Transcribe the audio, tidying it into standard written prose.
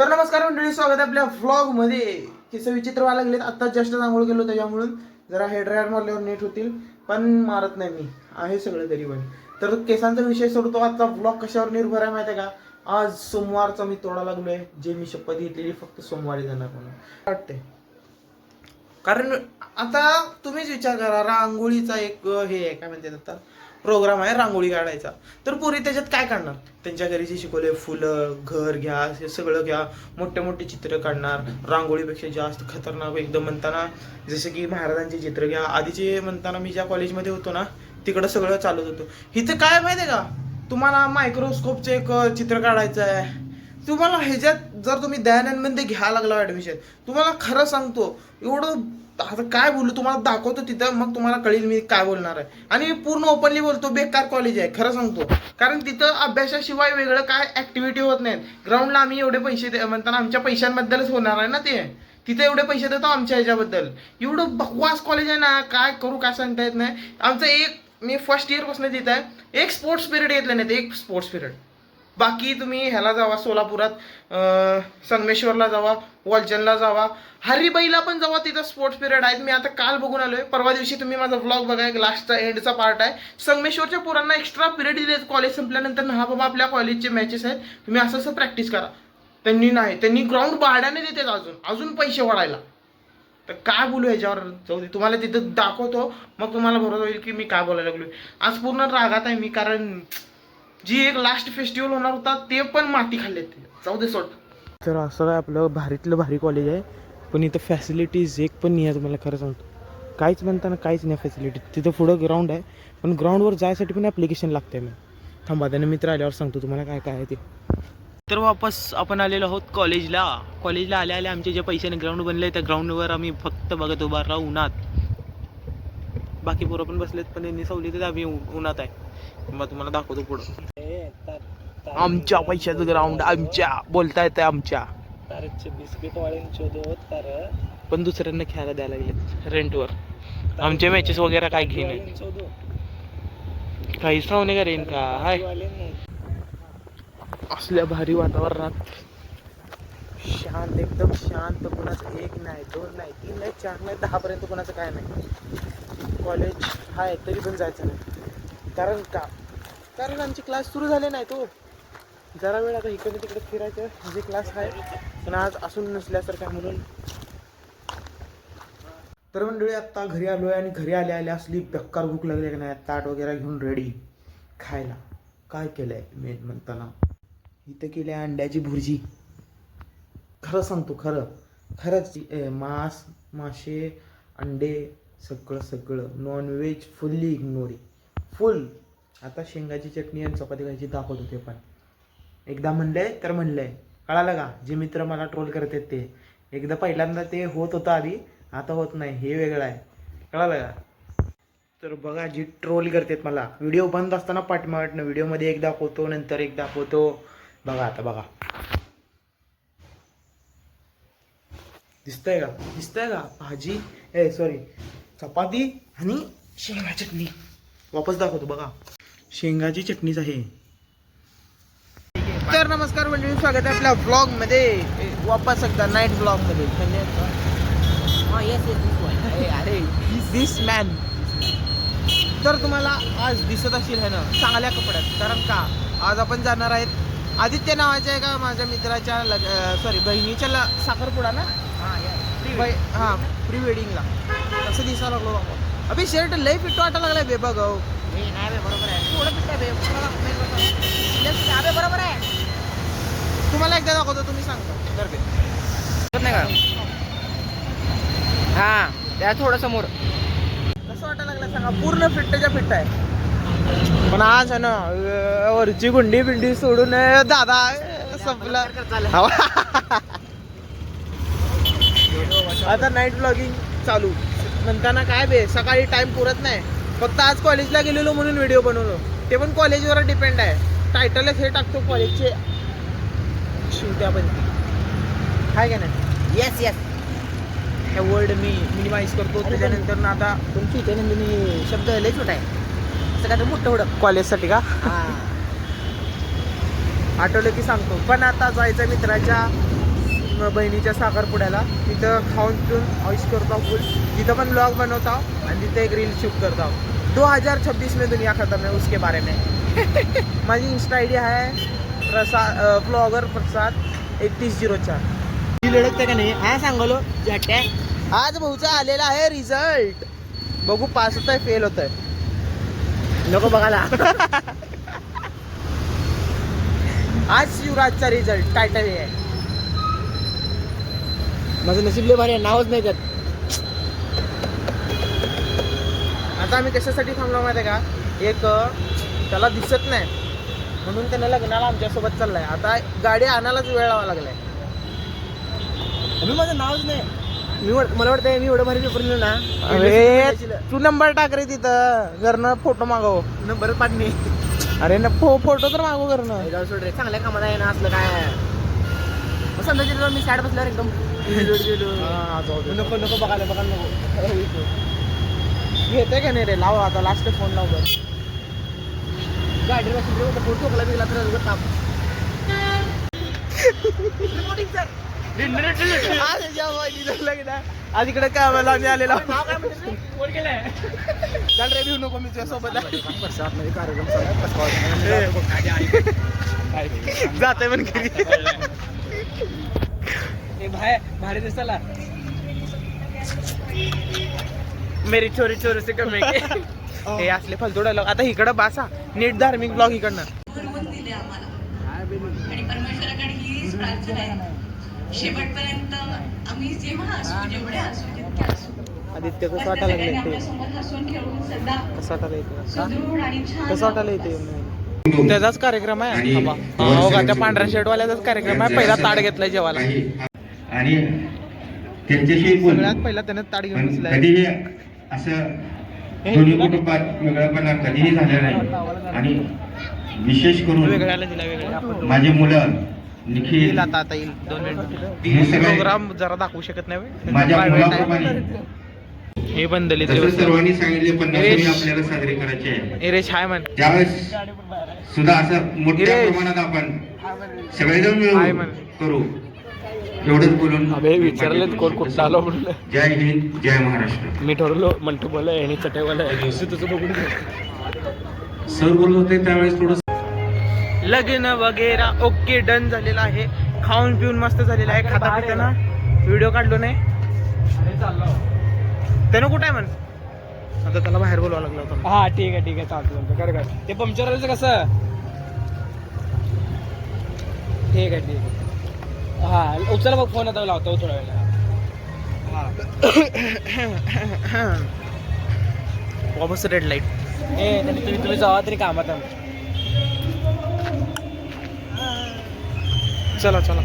तर नमस्कार मंडळी, स्वागत आहे आपल्या व्लॉग मध्ये. केस विचित्र व्हायला लागलेत. आता जस्ट आंघोळ केलो त्याच्यामुळे जरा हेड ड्रायर मारल्यावर नीट होतील, पण मारत नाही मी, आहे सगळं तरी पण. तर केसांचा विषय सोडतो. आजचा व्लॉग कशावर निर्भर आहे माहिती आहे का? आज सोमवारचा मी तोडा लागलोय, जे मी शपथ घेतलेली फक्त सोमवारी जाणार म्हणून वाटते. कारण आता तुम्हीच विचार करा, रांगोळीचा एक हे आहे, काय म्हणतात आता, प्रोग्राम आहे रांगोळी काढायचा. तर पुरी त्याच्यात काय काढणार? त्यांच्या घरी जे शिकवले, फुलं, घर घ्या, हे सगळं घ्या, मोठे मोठे चित्र काढणार. रांगोळीपेक्षा जास्त खतरनाक एकदम म्हणताना, जसं की महाराजांचे चित्र घ्या. आधीचे म्हणताना मी ज्या कॉलेजमध्ये होतो ना, तिकडं सगळं चालत होतं. इथं काय माहिती आहे का, तुम्हाला मायक्रोस्कोपचं एक चित्र काढायचं आहे. तुम्हाला ह्याच्यात जर तुम्ही दयानंदमध्ये घ्यायला लागला ॲडमिशन, तुम्हाला खरं सांगतो, एवढं आता काय बोलू, तुम्हाला दाखवतो तिथं, मग तुम्हाला कळेल मी काय बोलणार आहे. आणि मी पूर्ण ओपनली बोलतो, बेकार कॉलेज आहे खरं सांगतो. कारण तिथं अभ्यासाशिवाय वेगळं काय ऍक्टिव्हिटी होत नाहीत. ग्राउंडला आम्ही एवढे पैसे म्हणताना आमच्या पैशांबद्दलच होणार आहे ना ते. तिथे एवढे पैसे देतो आमच्या ह्याच्याबद्दल. एवढं बकवास कॉलेज आहे ना, काय करू काय सांगता येत नाही. आमचं मी फर्स्ट इयर पासून देत आहे, एक स्पोर्ट्स पिरियड घेतलं नाही, एक स्पोर्ट्स पिरियड. बाकी तुम्ही ह्याला जावा, सोलापुरात संगमेश्वरला जावा, वलचनला जावा, हरिबाईला पण जावा, तिथं स्पोर्ट्स पिरियड आहेत. मी आता काल बघून आलोय, परवा दिवशी तुम्ही माझा व्लॉग बघा, लास्टचा एंडचा पार्ट आहे. संगमेश्वरच्या पोरांना एक्स्ट्रा पिरियड दिले कॉलेज संपल्यानंतर. हा बाबा, आपल्या कॉलेजचे मॅचेस आहेत, तुम्ही असं प्रॅक्टिस करा. त्यांनी ग्राउंड भाड्याने देतात, अजून पैसे वाढायला. तर काय बोलू ह्याच्यावर, जाऊ दे. तुम्हाला तिथं दाखवतो, मग तुम्हाला भरोसा होईल की मी काय बोलायला लागलोय. आज पूर्ण रागात आहे मी, कारण जी एक लास्ट फेस्टिवल होणार होता ते पण माती खाल्ले. जाऊ दे, सोड. तर असं काय आपलं भारीतलं भारी कॉलेज आहे, पण इथं फॅसिलिटीज एक पण नाही आहे. तुम्हाला खरं सांगतो, काहीच म्हणताना काहीच नाही फॅसिलिटी. तिथं पुढं ग्राउंड आहे, पण ग्राउंडवर जायसाठी पण ॲप्लिकेशन लागतं आहे. मग थांबा, त्याने मित्र आल्यावर सांगतो तुम्हाला काय काय आहे ते. तर वापस आपण आलेलो आहोत कॉलेजला आल्या आमचे जे पैशाने ग्राउंड बनले, त्या ग्राउंडवर आम्ही फक्त बघत उभा राहू उन्हात. बाकी पोरं पण बसलेत, पण यांनी सवलीत आम्ही उन्हात आहे. मग तुम्हाला दाखवतो पुढं. आमच्या पैशाचं ग्राउंड, आमच्या बोलता येतं आमच्या. बिस्किट वाळीन पण दुसऱ्यांना खेळायला द्यायला लागले रेंटवर. आमचे मॅचेस वगैरे काय घेणे, काहीच राहणे का रेन का हाय. असल्या भारी वातावरणात शांत, एकदम शांत. कोणाचं 1 नाही 2 नाही 3 नाही 4 नाही 10 पर्यंत कोणाचं काय नाही. कॉलेज हाय तरी पण जायचं नाही. कारण आमचे क्लास सुरू झाले नाही. तो जरा वेळ आता इकडे तिकडे फिरायचं, जे क्लास आहे, पण आज असून नसल्यासारखं आहे म्हणून. तर मंडळी, आत्ता घरी आलो आहे, आणि घरी आल्या असली बेकार भूक लागली की नाही, ताट वगैरे घेऊन रेडी खायला. काय केलं आहे मेन म्हणताना, इथं केली आहे अंड्याची भुर्जी. खरं सांगतो, खरंच मासे, अंडे, सगळं नॉनव्हेज फुल्ली इग्नोरी, फुल. आता शेंगाची चटणी आणि चपाती खायची दाखवतो ते पण. एकदा म्हणलंय तर म्हणलंय, कळालं का? जे मित्र मला ट्रोल करतात ते, एकदा पहिल्यांदा ते होत होतं आधी, आता होत नाही, हे वेगळं आहे, कळालं का? तर बघा, जी ट्रोल करतात मला, व्हिडिओ बंद असताना पाठमाटणं, व्हिडिओमध्ये एक दाखवतो, नंतर एक दाखवतो. बघा आता, बघा, दिसतंय का भाजी, सॉरी चपाती आणि शेंगा चटणी. वापस दाखवतो बघा, शेंगाची चटणीच आहे. तर नमस्कार मंडळी, स्वागत आहे आपल्या व्लॉग मध्ये, वापस एकदा नाईट व्लॉग मध्ये. अरे दिस मॅन. तर तुम्हाला आज दिसत असेल है ना, चांगल्या कपड्यात. कारण का, आज आपण जाणार आहेत आदित्य नावाच्या एका माझ्या मित्राच्या बहिणीच्या साखरपुडा ना, हां, प्री वेडिंगला. असं दिसायला लागलो बाबा. अभि शर्ट लय फिट वाटायला लागलाय बे. बघ बरोबर आहे, थोडं फिट आहे बरोबर आहे. तुम्हाला एकदा दाखवतो, तुम्ही सांगतो तर नाही का. हां, त्या थोडं समोर कसं वाटायला लागलं सांगा. पूर्ण फिट्टच्या फिट्ट आहे. पण आज आहे ना, वरची गुंडी बिंडी सोडून दादा संपला. आता नाईट ब्लॉगिंग चालू. नंतर काय बे, सकाळी टाइम पुरत नाही. फक्त आज कॉलेजला गेलेलो म्हणून व्हिडिओ बनवलो, ते पण कॉलेजवर डिपेंड आहे. टायटलच हे टाकतो, कॉलेजचे शिवत्या पण काय का नाही. येस हे वर्ड मी मिनिमाइज करतो. त्याच्यानंतर ना आता तुमची त्यानंतर मी शब्द लय छोटा आहे, असं काय मोठं एवढं कॉलेजसाठी का आठवलं की सांगतो. पण आता जायचं मित्राच्या बहिणीच्या साखरपुड्याला. तिथं खाऊन पिऊन ऑइश करतो फुल. तिथं पण ब्लॉग बनवता आणि तिथे एक रील शूट करता. 2026 में दुनिया खत्म है उसके बारे में. माझी इंस्टा आय डी आहे ब्लॉगर प्रसाद 3104. लढकते का नाही हा सांगलो झट्या. आज भाऊचा आलेला आहे रिझल्ट. बघू पास होत आहे फेल होत आहे नको बघायला. आज शिवराजचा रिझल्ट टायटल आहे. माझं नशीब लय भारी आहे, नावच नाही त्यात. आता आम्ही कशासाठी थांबलो माहिती आहे का, एक त्याला दिसत नाही म्हणून त्यानं लग्नाला आमच्यासोबत चाललाय. आता गाडी आणायलाच वेळ लावा लागलाय. माझं नावच नाही. मला वाटतं मी एवढं भारी पेपर लिहिलं ना. अरे तू नंबर टाक रे तिथं. घरनं फोटो मागव. नंबर पाडणे. अरे न फोटो तर मागव घरनं. सोड रे चांगल्या कामाला आहे ना असलं काय. समजा मी साईड बसल्यावर एकदम नको नको बघायला नको. येते का नाही रे. लाव आता लास्ट फोन लाव बरं. गाडी फोटो बिगला तर ताप. आज इकडे कामाला आम्ही आलेलो. चाल रे भिऊ नको मी तुझ्यासोबत कार्यक्रम जाते पण भारी दिसला. मेरी चोरी चोरी से कमी. हे असले फालतू डायलॉग. आता इकडं बासा नीट धार्मिक ब्लॉग इकडनं. आणि परमेश्वराकडे हीच प्रार्थना आहे शेवटपर्यंत आम्ही जेव्हा असू जेवढे असू तितके असू. आदित्य कसं वाटायला लागले ते. आपल्यासोबत हसून खेळून सदा कसं वाटायला येते सुदृढ आणि छान कसं वाटायला येते. त्याचाच कार्यक्रम आहे. हो का त्या पांढऱ्या शर्टवाल्याचाच कार्यक्रम आहे. पहिला ताट घेतलाय जेवायला. आणि त्यांच्याशी सगळ्यात पहिला त्याने ताट घेऊन बसलाय. कधीही असं दोन्ही कुटुंबात वेगळेपणा कधीही झालं नाही. आणि विशेष करून वेगळ्याला दिला वेगळ्या. माझे मुलं निखिल येईल आता येईल 2 हे मिनिट. सगळे प्रोग्राम जरा दाखवू शकत नाही. माझ्या मुलाप्रमाणे हे पण दलित जसं सर्वांनी सांगितले 50वी आपल्याला साजरी करायची आहे. एरेश हाय म्हण. त्यावेळेस सुद्धा असं मोठ्या प्रमाणात आपण सगळेजण हाय मिळून म्हण. करू एवढंच बोलून विचारलेत कोण कुठं आलो म्हणून. जय हिंद जय महाराष्ट्र. मी ठरवलो म्हणतो बोला आणि चटेवाला तुझं बघून सर बोलत होते त्यावेळेस थोडं लग्न वगैरे ओके डन झालेलं आहे. खाऊन पिऊन मस्त झालेलं आहे. खाता पिताना व्हिडिओ काढलो नाही. त्यानं कुठं आहे म्हण. आता त्याला बाहेर बोलवावं लागलं होतं. हा ठीक आहे चालतं कर कर. ते पंक्चर आलं कसं. ठीक आहे हा उचला बघ फोन आता लावतो थोड्या वेळेला. वापस रेड लाईट. तुम्ही जावा तरी कामात चला चला.